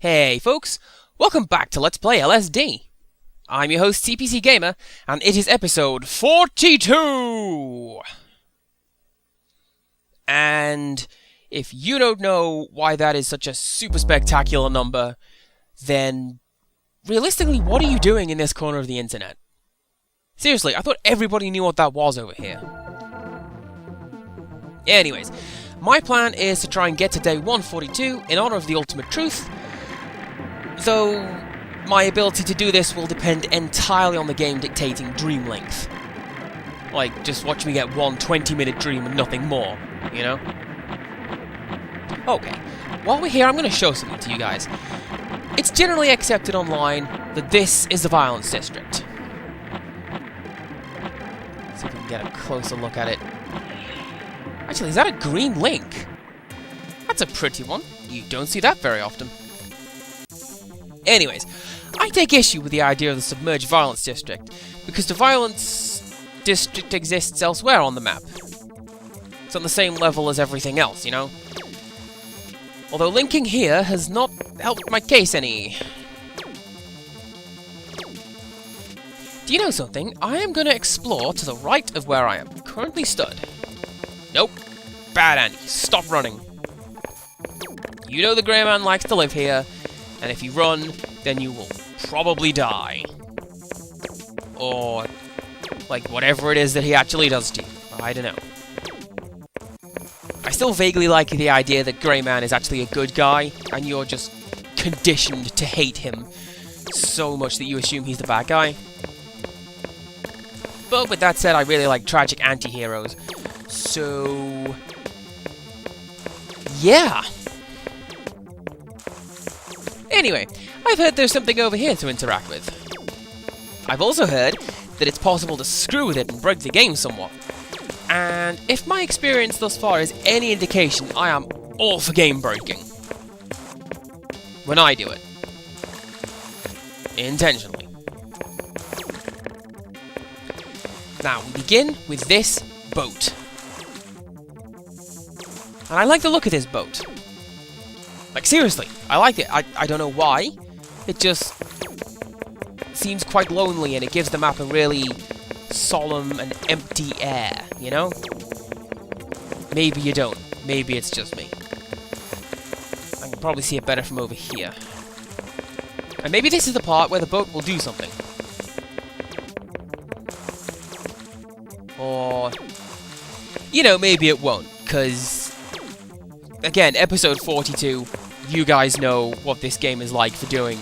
Hey folks, welcome back to Let's Play LSD. I'm your host CPC Gamer, and it is episode 42! And if you don't know why that is such a super spectacular number, then realistically, what are you doing in this corner of the internet? Seriously, I thought everybody knew what that was over here. Anyways, my plan is to try and get to day 142 in honor of the ultimate truth, though my ability to do this will depend entirely on the game dictating dream length. Like, just watch me get one 20-minute dream and nothing more, you know? Okay, while we're here, I'm going to show something to you guys. It's generally accepted online that this is the Violence District. Let's see if we can get a closer look at it. Actually, is that a green link? That's a pretty one. You don't see that very often. Anyways, I take issue with the idea of the Submerged Violence District, because the Violence District exists elsewhere on the map. It's on the same level as everything else, you know? Although linking here has not helped my case any. Do you know something? I am going to explore to the right of where I am currently stood. Nope. Bad Andy. Stop running. You know the Grey Man likes to live here, and if you run, then you will probably die. Or, like, whatever it is that he actually does to you. I don't know. I still vaguely like the idea that Grey Man is actually a good guy, and you're just conditioned to hate him so much that you assume he's the bad guy. But with that said, I really like tragic anti-heroes. So, yeah. Anyway, I've heard there's something over here to interact with. I've also heard that it's possible to screw with it and break the game somewhat. And if my experience thus far is any indication, I am all for game breaking. When I do it. Intentionally. Now, we begin with this boat. And I like the look of this boat. Like, seriously, I like it. I don't know why. It just seems quite lonely, and it gives the map a really solemn and empty air, you know? Maybe you don't. Maybe it's just me. I can probably see it better from over here. And maybe this is the part where the boat will do something. Or, you know, maybe it won't, because, again, episode 42, you guys know what this game is like for doing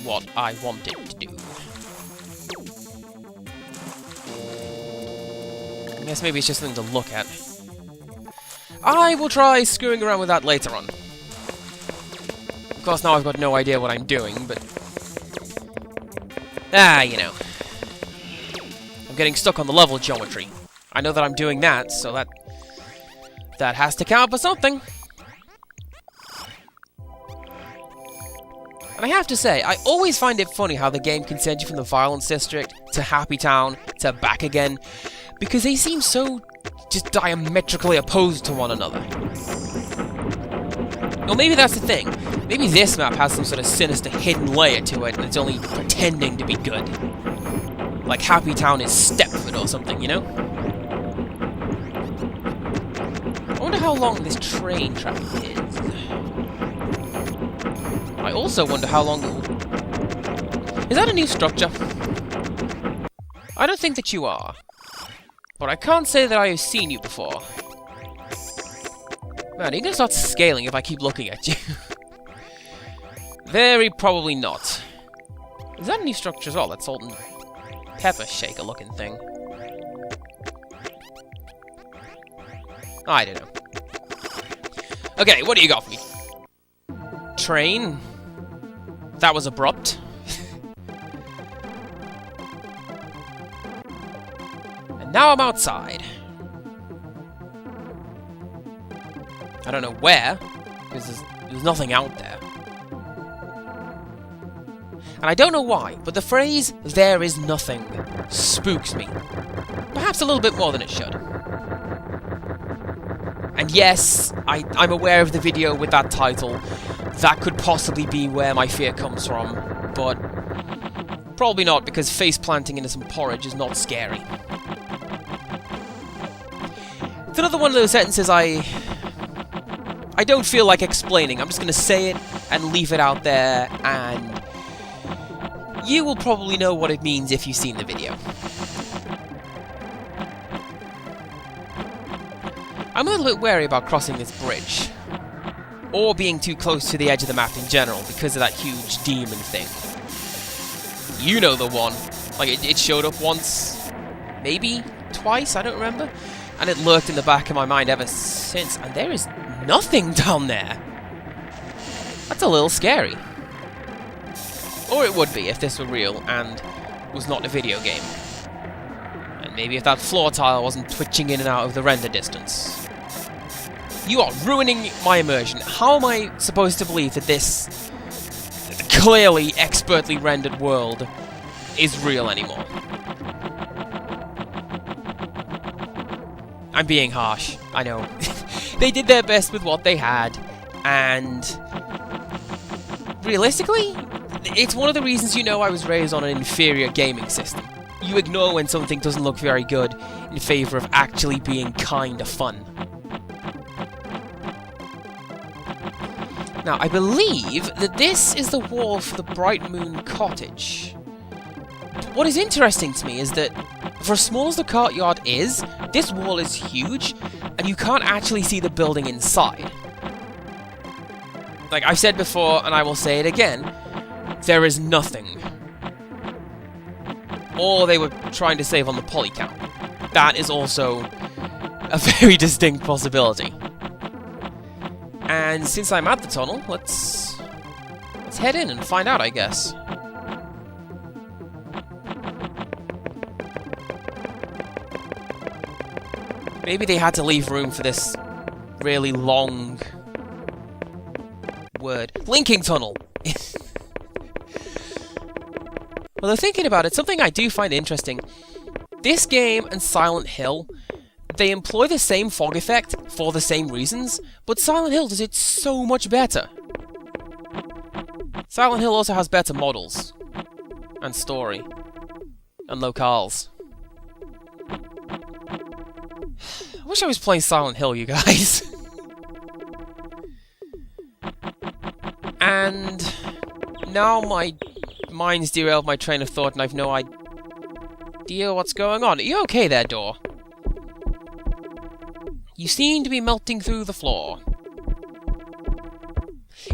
what I want it to do. I guess maybe it's just something to look at. I will try screwing around with that later on. Of course, now I've got no idea what I'm doing, but... you know. I'm getting stuck on the level geometry. I know that I'm doing that, so that has to count for something. And I have to say, I always find it funny how the game can send you from the Violence District to Happy Town to back again, because they seem so just diametrically opposed to one another. Or maybe that's the thing. Maybe this map has some sort of sinister hidden layer to it, and it's only pretending to be good. Like Happy Town is Stepford or something, you know? I wonder how long this train track is. I also wonder how long... Is that a new structure? I don't think that you are. But I can't say that I have seen you before. Man, are you gonna start scaling if I keep looking at you? Very probably not. Is that a new structure as well? That salt and pepper shaker looking thing. I don't know. Okay, what do you got for me? Train? That was abrupt. And now I'm outside. I don't know where, because there's nothing out there. And I don't know why, but the phrase, "there is nothing," spooks me. Perhaps a little bit more than it should. And yes, I'm aware of the video with that title, that could possibly be where my fear comes from, but probably not, because face planting into some porridge is not scary. It's another one of those sentences I don't feel like explaining. I'm just going to say it and leave it out there, and you will probably know what it means if you've seen the video. I'm a little bit wary about crossing this bridge, or being too close to the edge of the map in general, because of that huge demon thing. You know the one. Like, it showed up once, maybe twice, I don't remember, and it lurked in the back of my mind ever since, and there is nothing down there. That's a little scary. Or it would be if this were real and was not a video game. And maybe if that floor tile wasn't twitching in and out of the render distance. You are ruining my immersion. How am I supposed to believe that this clearly expertly rendered world is real anymore? I'm being harsh, I know. They did their best with what they had, and realistically, it's one of the reasons you know I was raised on an inferior gaming system. You ignore when something doesn't look very good in favour of actually being kinda fun. Now, I believe that this is the wall for the Bright Moon Cottage. What is interesting to me is that, for as small as the courtyard is, this wall is huge, and you can't actually see the building inside. Like I've said before, and I will say it again, there is nothing. Or they were trying to save on the poly count. That is also a very distinct possibility. And since I'm at the tunnel, let's head in and find out, I guess. Maybe they had to leave room for this really long word. Linking tunnel! Well, though thinking about it, something I do find interesting. This game and Silent Hill, they employ the same fog effect for the same reasons, but Silent Hill does it so much better. Silent Hill also has better models, and story, and locales. I wish I was playing Silent Hill, you guys. And now my mind's derailed my train of thought and I've no idea what's going on. Are you okay there, door? You seem to be melting through the floor.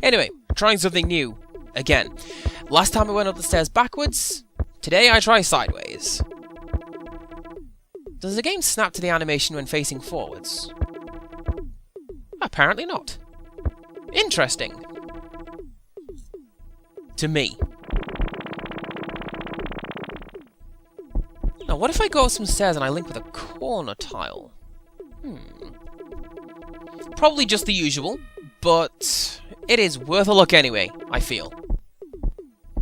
Anyway, trying something new. Again. Last time I went up the stairs backwards. Today I try sideways. Does the game snap to the animation when facing forwards? Apparently not. Interesting. To me. Now, what if I go up some stairs and I link with a corner tile? Probably just the usual, but it is worth a look anyway, I feel.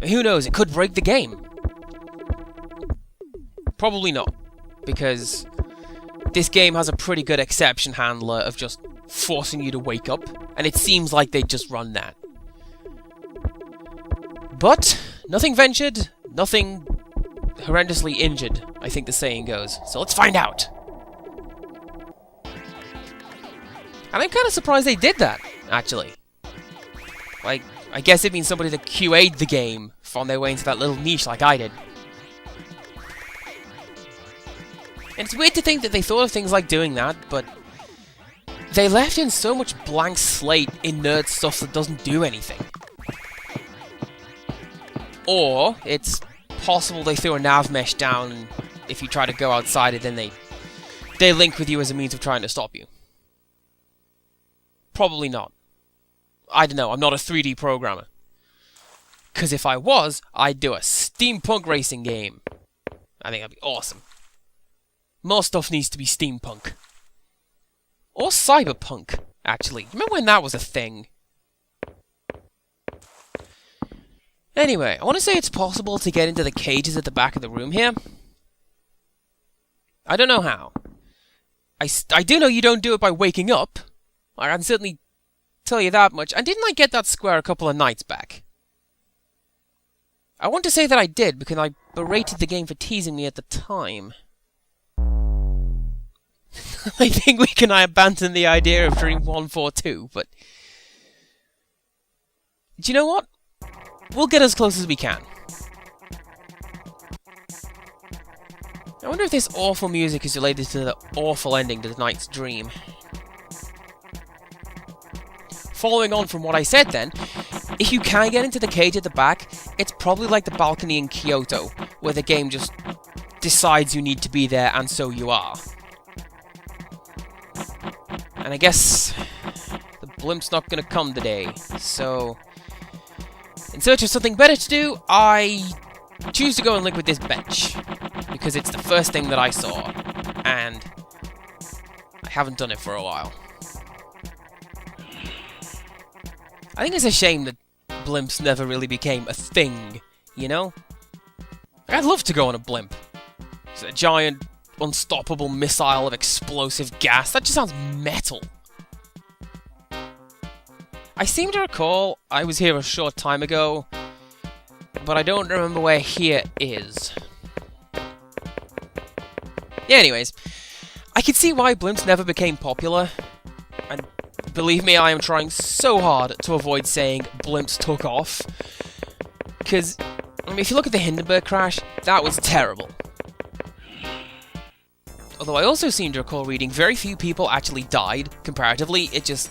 Who knows, it could break the game. Probably not, because this game has a pretty good exception handler of just forcing you to wake up, and it seems like they just run that. But, nothing ventured, nothing horrendously injured, I think the saying goes. So let's find out! And I'm kind of surprised they did that, actually. Like, I guess it means somebody that QA'd the game found their way into that little niche like I did. And it's weird to think that they thought of things like doing that, but they left in so much blank slate in nerd stuff that doesn't do anything. Or, it's possible they threw a nav mesh down, and if you try to go outside it, then they link with you as a means of trying to stop you. Probably not. I don't know, I'm not a 3D programmer. Because if I was, I'd do a steampunk racing game. I think that'd be awesome. More stuff needs to be steampunk. Or cyberpunk, actually. Remember when that was a thing? Anyway, I want to say it's possible to get into the cages at the back of the room here. I don't know how. I do know you don't do it by waking up. I can certainly tell you that much. And didn't I get that square a couple of nights back? I want to say that I did, because I berated the game for teasing me at the time. I think we can abandon the idea of Dream 142, but... Do you know what? We'll get as close as we can. I wonder if this awful music is related to the awful ending to the night's dream. Following on from what I said then, if you can get into the cage at the back, it's probably like the balcony in Kyoto, where the game just decides you need to be there, and so you are. And I guess the blimp's not gonna come today, so... in search of something better to do, I choose to go and link with this bench, because it's the first thing that I saw, and I haven't done it for a while. I think it's a shame that blimps never really became a thing, you know? I'd love to go on a blimp. It's a giant, unstoppable missile of explosive gas. That just sounds metal. I seem to recall I was here a short time ago, but I don't remember where here is. Yeah, anyways, I can see why blimps never became popular, and believe me, I am trying so hard to avoid saying blimps took off, because, I mean, if you look at the Hindenburg crash, that was terrible. Although I also seem to recall reading very few people actually died, comparatively. It just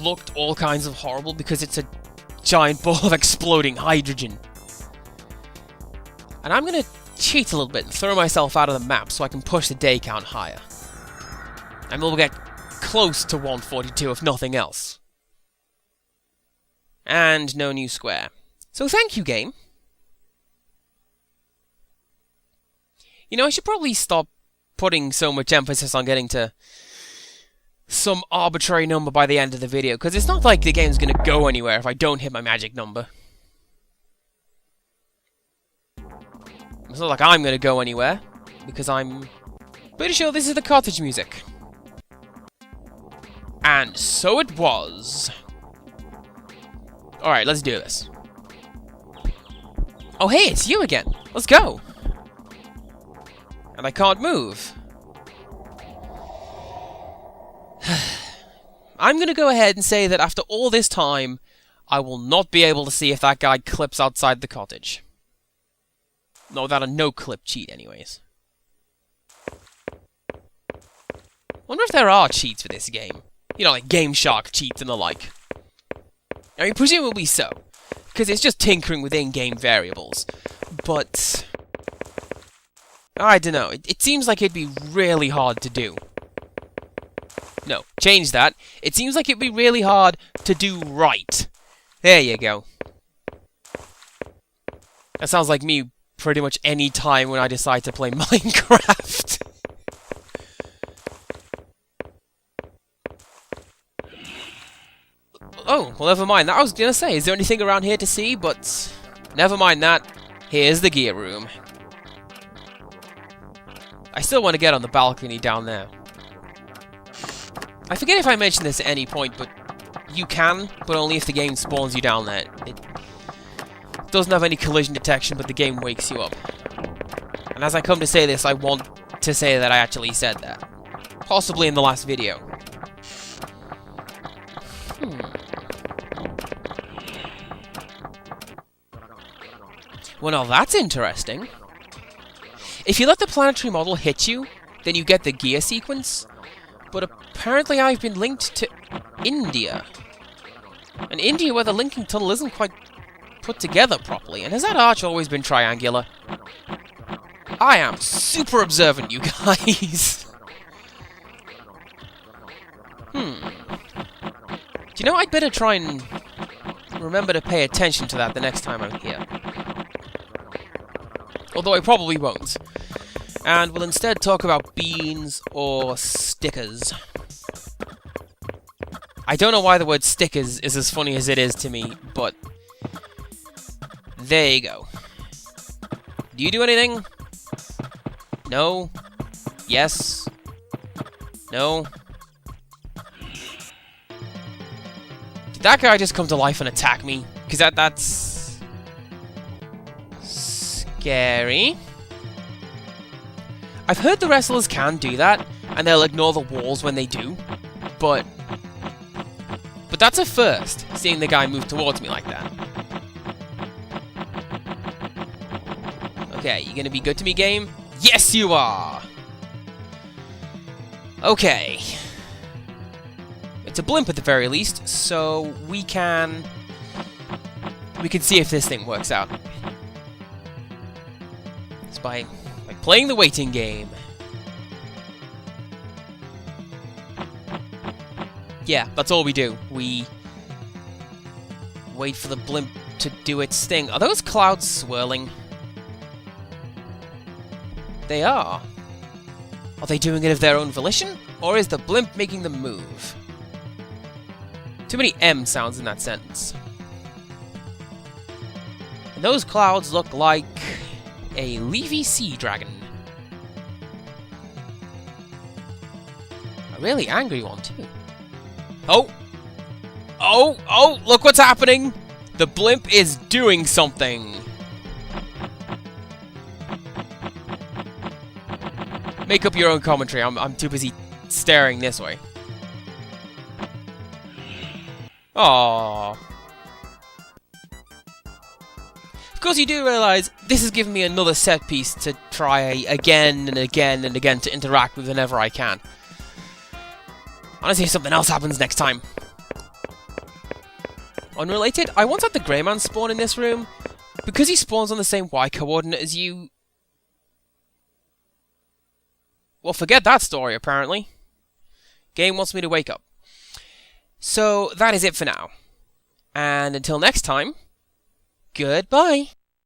looked all kinds of horrible because it's a giant ball of exploding hydrogen. And I'm gonna cheat a little bit and throw myself out of the map so I can push the day count higher. And we'll get close to 142 if nothing else. And no new square. So thank you, game. You know, I should probably stop putting so much emphasis on getting to some arbitrary number by the end of the video, because it's not like the game's gonna go anywhere if I don't hit my magic number. It's not like I'm gonna go anywhere, because I'm pretty sure this is the cottage music. And so it was. Alright, let's do this. Oh hey, it's you again! Let's go! And I can't move. I'm gonna go ahead and say that after all this time, I will not be able to see if that guy clips outside the cottage. No, without a no-clip cheat, anyways. Wonder if there are cheats for this game. You know, like Game Shark cheats and the like. I mean, presumably so, because it's just tinkering with in-game variables. But I don't know. It seems like it'd be really hard to do. No, change that. It seems like it'd be really hard to do right. There you go. That sounds like me pretty much any time when I decide to play Minecraft. Oh, well, never mind that. I was gonna say, is there anything around here to see? But never mind that. Here's the gear room. I still want to get on the balcony down there. I forget if I mentioned this at any point, but you can, but only if the game spawns you down there. It doesn't have any collision detection, but the game wakes you up. And as I come to say this, I want to say that I actually said that. Possibly in the last video. Well, now that's interesting. If you let the planetary model hit you, then you get the gear sequence. But apparently I've been linked to India. And India, where the linking tunnel isn't quite put together properly. And has that arch always been triangular? I am super observant, you guys. Do you know, I'd better try and remember to pay attention to that the next time I'm here. Although I probably won't. And we'll instead talk about beans or stickers. I don't know why the word stickers is as funny as it is to me, but there you go. Do you do anything? No? Yes? No? that guy just come to life and attack me? Because that's... scary. I've heard the wrestlers can do that, and they'll ignore the walls when they do, but that's a first, seeing the guy move towards me like that. Okay, you gonna be good to me, game? Yes, you are! Okay. It's a blimp at the very least, so we can see if this thing works out. It's by playing the waiting game. Yeah, that's all we do. We wait for the blimp to do its thing. Are those clouds swirling? They are. Are they doing it of their own volition? Or is the blimp making them move? Too many M sounds in that sentence. And those clouds look like a leafy sea dragon. A really angry one, too. Oh! Oh! Oh! Look what's happening! The blimp is doing something! Make up your own commentary. I'm too busy staring this way. Aww. Of course you do realise this has given me another set piece to try again and again and again to interact with whenever I can. I want to see if something else happens next time. Unrelated, I once had the Grey Man spawn in this room. Because he spawns on the same Y coordinate as you... well, forget that story, apparently. Game wants me to wake up. So, that is it for now. And until next time, goodbye!